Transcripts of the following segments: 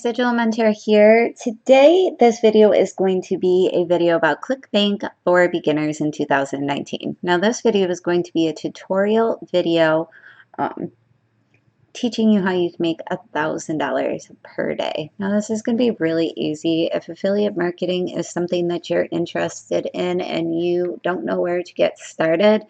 Digital Mentor here. Today, this video is going to be a video about Clickbank for Beginners in 2019. Now, this video is going to be a tutorial video um, teaching you how you can make $1,000 per day. Now, this is going to be really easy. If affiliate marketing is something that you're interested in and you don't know where to get started,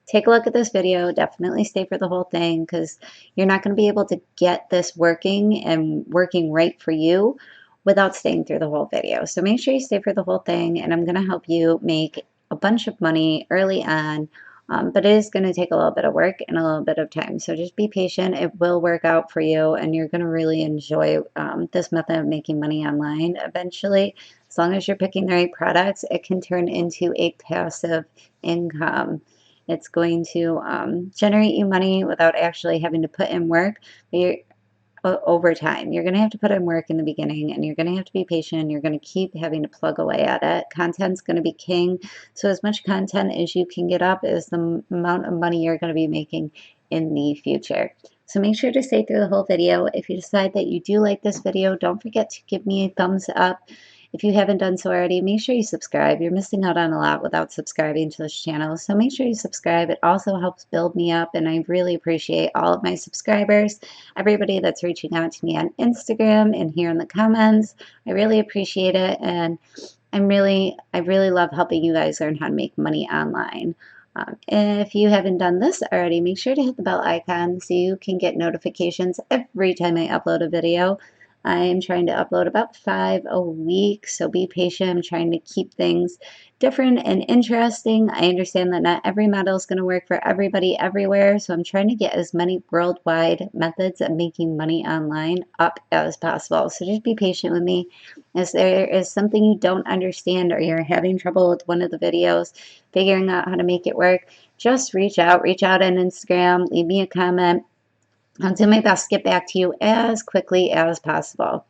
take a look at this video. Definitely stay for the whole thing because you're not going to be able to get this working and working right for you without staying through the whole video. So make sure you stay for the whole thing, and I'm going to help you make a bunch of money early on. But it is going to take a little bit of work and a little bit of time. So just be patient. It will work out for you, and you're going to really enjoy this method of making money online eventually. As long as you're picking the right products, it can turn into a passive income. It's going to generate you money without actually having to put in work. But over time, you're going to have to put in work in the beginning, and you're going to have to be patient. You're going to keep having to plug away at it. Content's going to be king. So as much content as you can get up is the amount of money you're going to be making in the future. So make sure to stay through the whole video. If you decide that you do like this video, don't forget to give me a thumbs up. If you haven't done so already, make sure you subscribe. You're missing out on a lot without subscribing to this channel. So make sure you subscribe. It also helps build me up, and I really appreciate all of my subscribers, everybody that's reaching out to me on Instagram and here in the comments. I really appreciate it, and I really love helping you guys learn how to make money online. If you haven't done this already, make sure to hit the bell icon so you can get notifications every time I upload a video. I'm trying to upload about 5 a week, so be patient. I'm trying to keep things different and interesting. I understand that not every model is going to work for everybody everywhere, so I'm trying to get as many worldwide methods of making money online up as possible. So just be patient with me. If there is something you don't understand or you're having trouble with one of the videos, figuring out how to make it work, just reach out. Reach out on Instagram, leave me a comment. I'll do my best to get back to you as quickly as possible.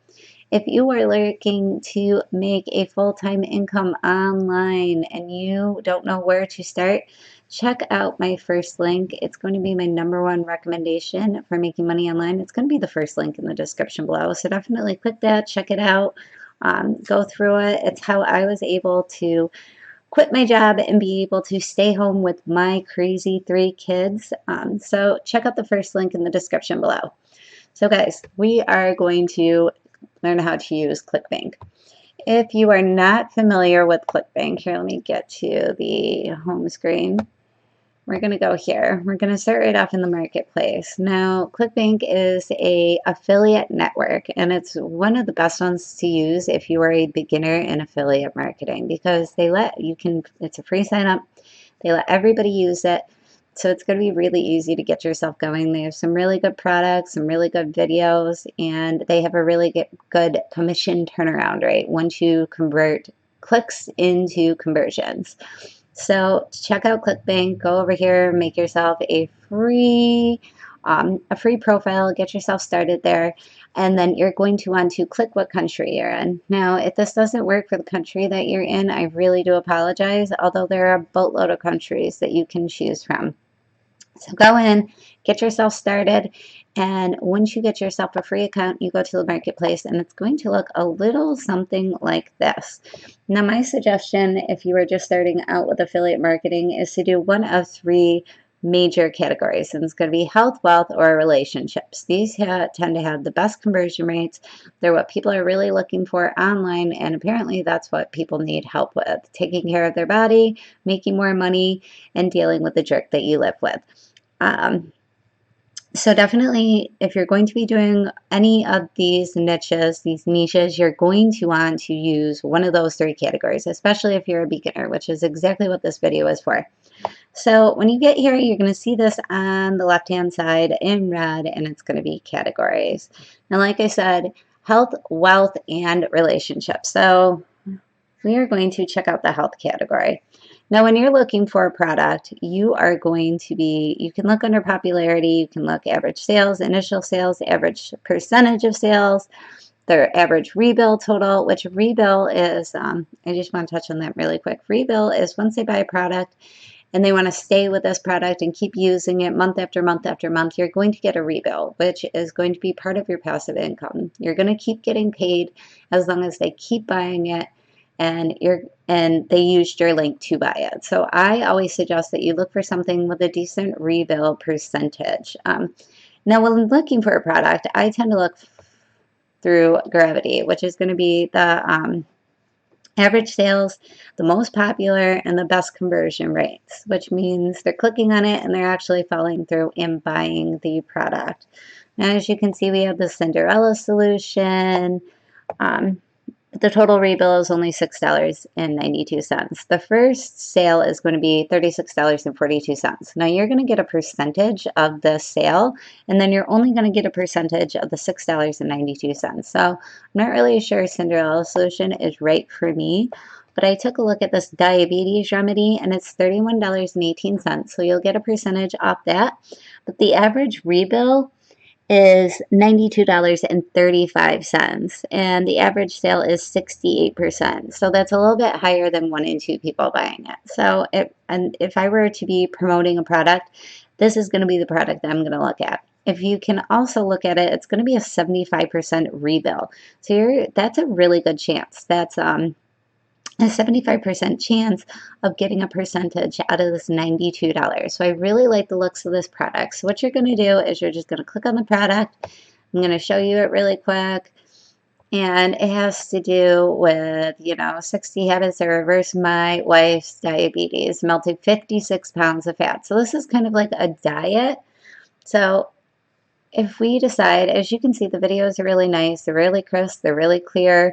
If you are looking to make a full-time income online and you don't know where to start, check out my first link. It's going to be my #1 recommendation for making money online. It's going to be the first link in the description below. So definitely click that, check it out, go through it. It's how I was able to quit my job and be able to stay home with my crazy 3 kids. So check out the first link in the description below. So guys, we are going to learn how to use Clickbank. If you are not familiar with Clickbank, here, let me get to the home screen. We're going to go here. We're going to start right off in the marketplace. Now, Clickbank is a affiliate network, and it's one of the best ones to use if you are a beginner in affiliate marketing, because it's a free sign up. They let everybody use it. So it's going to be really easy to get yourself going. They have some really good products, some really good videos, and they have a really good commission turnaround rate once you convert clicks into conversions. So check out Clickbank. Go over here, make yourself a free profile, get yourself started there, and then you're going to want to click what country you're in. Now, if this doesn't work for the country that you're in, I really do apologize, although there are a boatload of countries that you can choose from. So go in, get yourself started, and once you get yourself a free account, you go to the marketplace, and it's going to look a little something like this. Now, my suggestion, if you are just starting out with affiliate marketing, is to do one of 3 major categories, and it's going to be health, wealth, or relationships. These tend to have the best conversion rates. They're what people are really looking for online, and apparently that's what people need help with: taking care of their body, making more money, and dealing with the jerk that you live with. So definitely, if you're going to be doing any of these niches, you're going to want to use one of those 3 categories, especially if you're a beginner, which is exactly what this video is for. So when you get here, you're going to see this on the left-hand side in red, and it's going to be categories. Now, like I said, health, wealth, and relationships. So we are going to check out the health category. Now, when you're looking for a product, you can look under popularity, you can look average sales, initial sales, average percentage of sales, their average rebill total, which rebill is, I just want to touch on that really quick. Rebill is once they buy a product and they want to stay with this product and keep using it month after month after month, you're going to get a rebill, which is going to be part of your passive income. You're going to keep getting paid as long as they keep buying it and they used your link to buy it. So I always suggest that you look for something with a decent rebill percentage. Now, when looking for a product, I tend to look through Gravity, which is going to be the average sales, the most popular, and the best conversion rates, which means they're clicking on it and they're actually following through and buying the product. Now, as you can see, we have the Cinderella solution. But the total rebill is only $6.92. The first sale is going to be $36.42. Now you're going to get a percentage of the sale, and then you're only going to get a percentage of the $6.92. So I'm not really sure Cinderella solution is right for me, but I took a look at this diabetes remedy, and it's $31.18. So you'll get a percentage off that. But the average rebill is $92.35, and the average sale is 68%. So that's a little bit higher than 1 in 2 people buying it. So if I were to be promoting a product, this is going to be the product that I'm going to look at. If you can also look at it, it's going to be a 75% rebill. So that's a really good chance. That's a 75% chance of getting a percentage out of this $92. So I really like the looks of this product. So what you're going to do is you're just going to click on the product. I'm going to show you it really quick. And it has to do with, 60 habits that reverse my wife's diabetes, melting 56 pounds of fat. So this is kind of like a diet. So if we decide, as you can see, the videos are really nice, they're really crisp, they're really clear.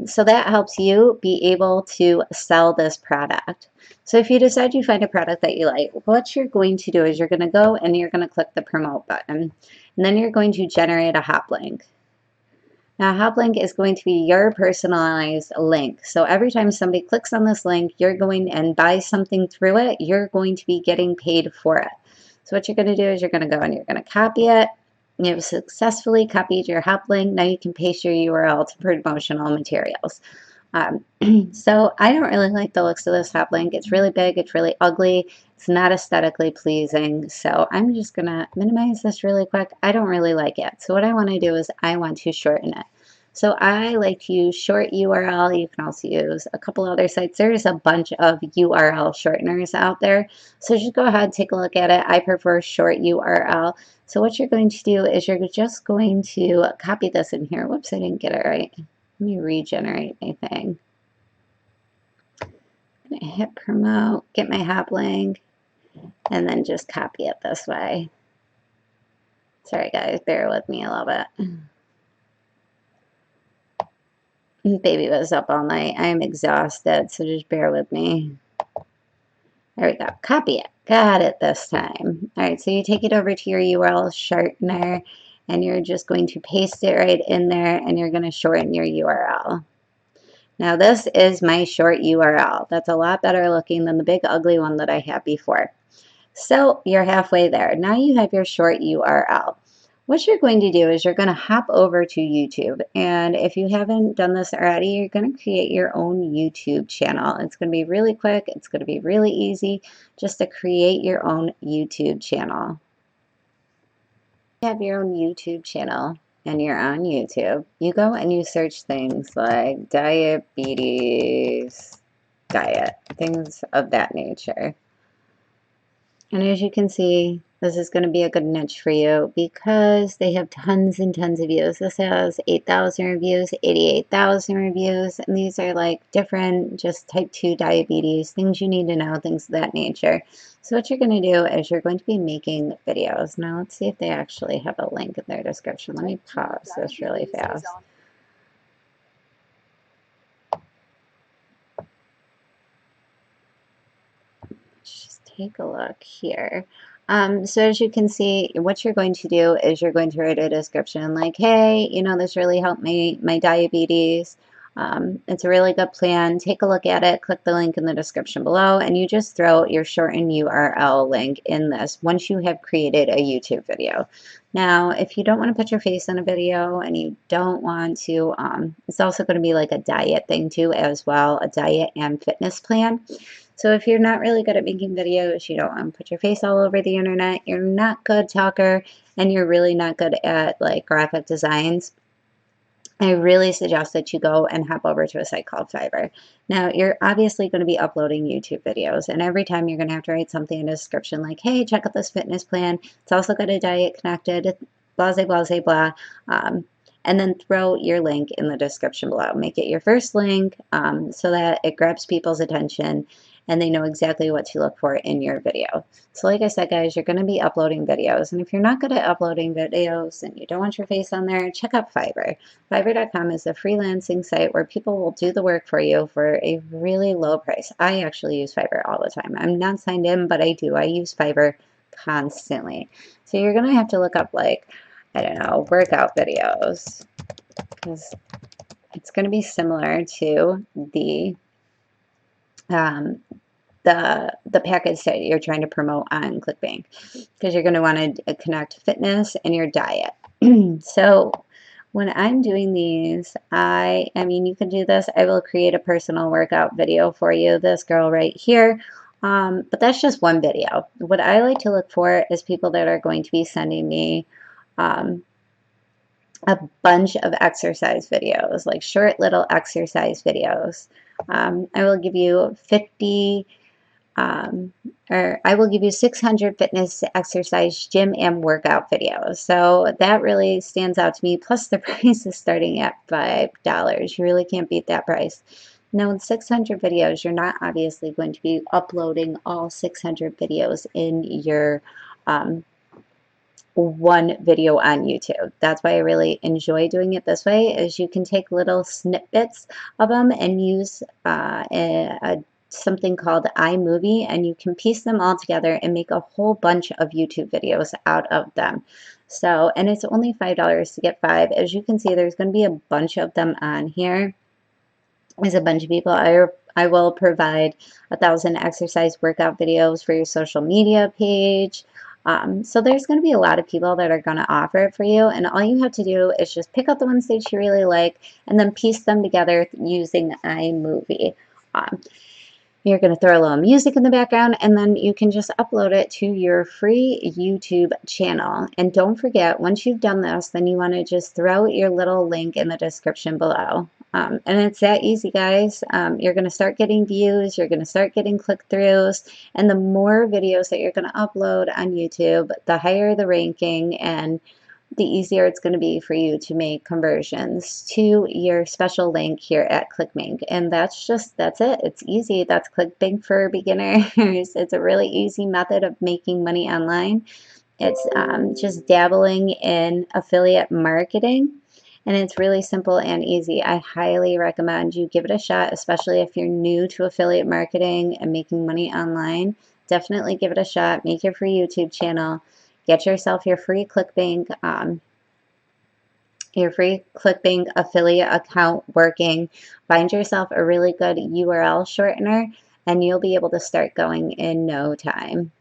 So that helps you be able to sell this product. So if you decide you find a product that you like, what you're going to do is you're going to go and you're going to click the promote button. And then you're going to generate a hop link. Now, a hop link is going to be your personalized link. So every time somebody clicks on this link, you're going and buys something through it, you're going to be getting paid for it. So what you're going to do is you're going to go and you're going to copy it. You've successfully copied your hop link. Now you can paste your URL to promotional materials. So I don't really like the looks of this hop link. It's really big. It's really ugly. It's not aesthetically pleasing. So I'm just going to minimize this really quick. I don't really like it. So what I want to do is I want to shorten it. So I like to use short URL. You can also use a couple other sites. There's a bunch of URL shorteners out there. So just go ahead, take a look at it. I prefer short URL. So what you're going to do is you're just going to copy this in here. Whoops, I didn't get it right. Let me regenerate my thing. I'm going to hit promote, get my hop link, and then just copy it this way. Sorry guys, bear with me a little bit. Baby was up all night. I am exhausted, so just bear with me. There we go. Copy it. Got it this time. All right, so you take it over to your URL shortener, and you're just going to paste it right in there, and you're going to shorten your URL. Now, this is my short URL. That's a lot better looking than the big ugly one that I had before. So you're halfway there. Now you have your short URL. What you're going to do is you're going to hop over to YouTube, and if you haven't done this already, you're going to create your own YouTube channel. It's going to be really quick. It's going to be really easy just to create your own YouTube channel. You have your own YouTube channel and you're on YouTube. You go and you search things like diabetes, diet, things of that nature. And as you can see, this is going to be a good niche for you because they have tons and tons of views. This has 8,000 reviews, 88,000 reviews, and these are like different, just type 2 diabetes, things you need to know, things of that nature. So what you're going to do is you're going to be making videos. Now let's see if they actually have a link in their description. Let me pause this really fast. Just take a look here. So as you can see, what you're going to do is you're going to write a description like, hey, this really helped my diabetes. It's a really good plan. Take a look at it. Click the link in the description below, and you just throw your shortened URL link in this once you have created a YouTube video. Now, if you don't want to put your face in a video and you don't want to, it's also going to be like a diet thing too as well, a diet and fitness plan. So if you're not really good at making videos, you don't want to put your face all over the internet, you're not good talker, and you're really not good at like graphic designs, I really suggest that you go and hop over to a site called Fiverr. Now, you're obviously going to be uploading YouTube videos, and every time you're going to have to write something in a description like, hey, check out this fitness plan. It's also got a diet connected, blah, blah, blah, blah. And then throw your link in the description below. Make it your first link so that it grabs people's attention and they know exactly what to look for in your video. So like I said, guys, you're going to be uploading videos. And if you're not good at uploading videos and you don't want your face on there, check out Fiverr. Fiverr.com is a freelancing site where people will do the work for you for a really low price. I actually use Fiverr all the time. I'm not signed in, but I do. I use Fiverr constantly. So you're going to have to look up like, I don't know, workout videos, because it's going to be similar to um, the package that you're trying to promote on Clickbank, because you're going to want to connect fitness and your diet. So when I'm doing these, I mean, you can do this. I will create a personal workout video for you, this girl right here. But that's just one video. What I like to look for is people that are going to be sending me a bunch of exercise videos, like short little exercise videos. I will give you 50 or I will give you 600 fitness, exercise, gym, and workout videos. So that really stands out to me. Plus the price is starting at $5. You really can't beat that price. Now with 600 videos, you're not obviously going to be uploading all 600 videos in your one video on YouTube. That's why I really enjoy doing it this way, is you can take little snippets of them and use something called iMovie, and you can piece them all together and make a whole bunch of YouTube videos out of them. So, and it's only $5 to get 5. As you can see, there's going to be a bunch of them on here. There's a bunch of people. I will provide 1,000 exercise workout videos for your social media page. So there's going to be a lot of people that are going to offer it for you, and all you have to do is just pick out the ones that you really like and then piece them together using iMovie. You're going to throw a little music in the background, and then you can just upload it to your free YouTube channel. And don't forget, once you've done this, then you want to just throw your little link in the description below. And it's that easy, guys. You're going to start getting views, you're going to start getting click-throughs, and the more videos that you're going to upload on YouTube, the higher the ranking and the easier it's going to be for you to make conversions to your special link here at Clickbank. And that's it. It's easy. That's Clickbank for Beginners. It's a really easy method of making money online. It's just dabbling in affiliate marketing. And it's really simple and easy. I highly recommend you give it a shot, especially if you're new to affiliate marketing and making money online. Definitely give it a shot. Make your free YouTube channel. Get yourself your free Clickbank affiliate account working. Find yourself a really good URL shortener, and you'll be able to start going in no time.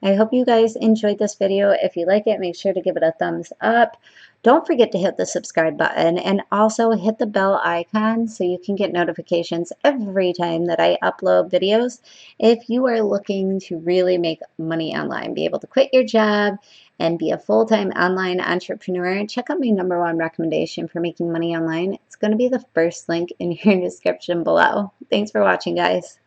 I hope you guys enjoyed this video. If you like it, make sure to give it a thumbs up. Don't forget to hit the subscribe button and also hit the bell icon so you can get notifications every time that I upload videos. If you are looking to really make money online, be able to quit your job and be a full-time online entrepreneur, check out my #1 recommendation for making money online. It's going to be the first link in your description below. Thanks for watching, guys.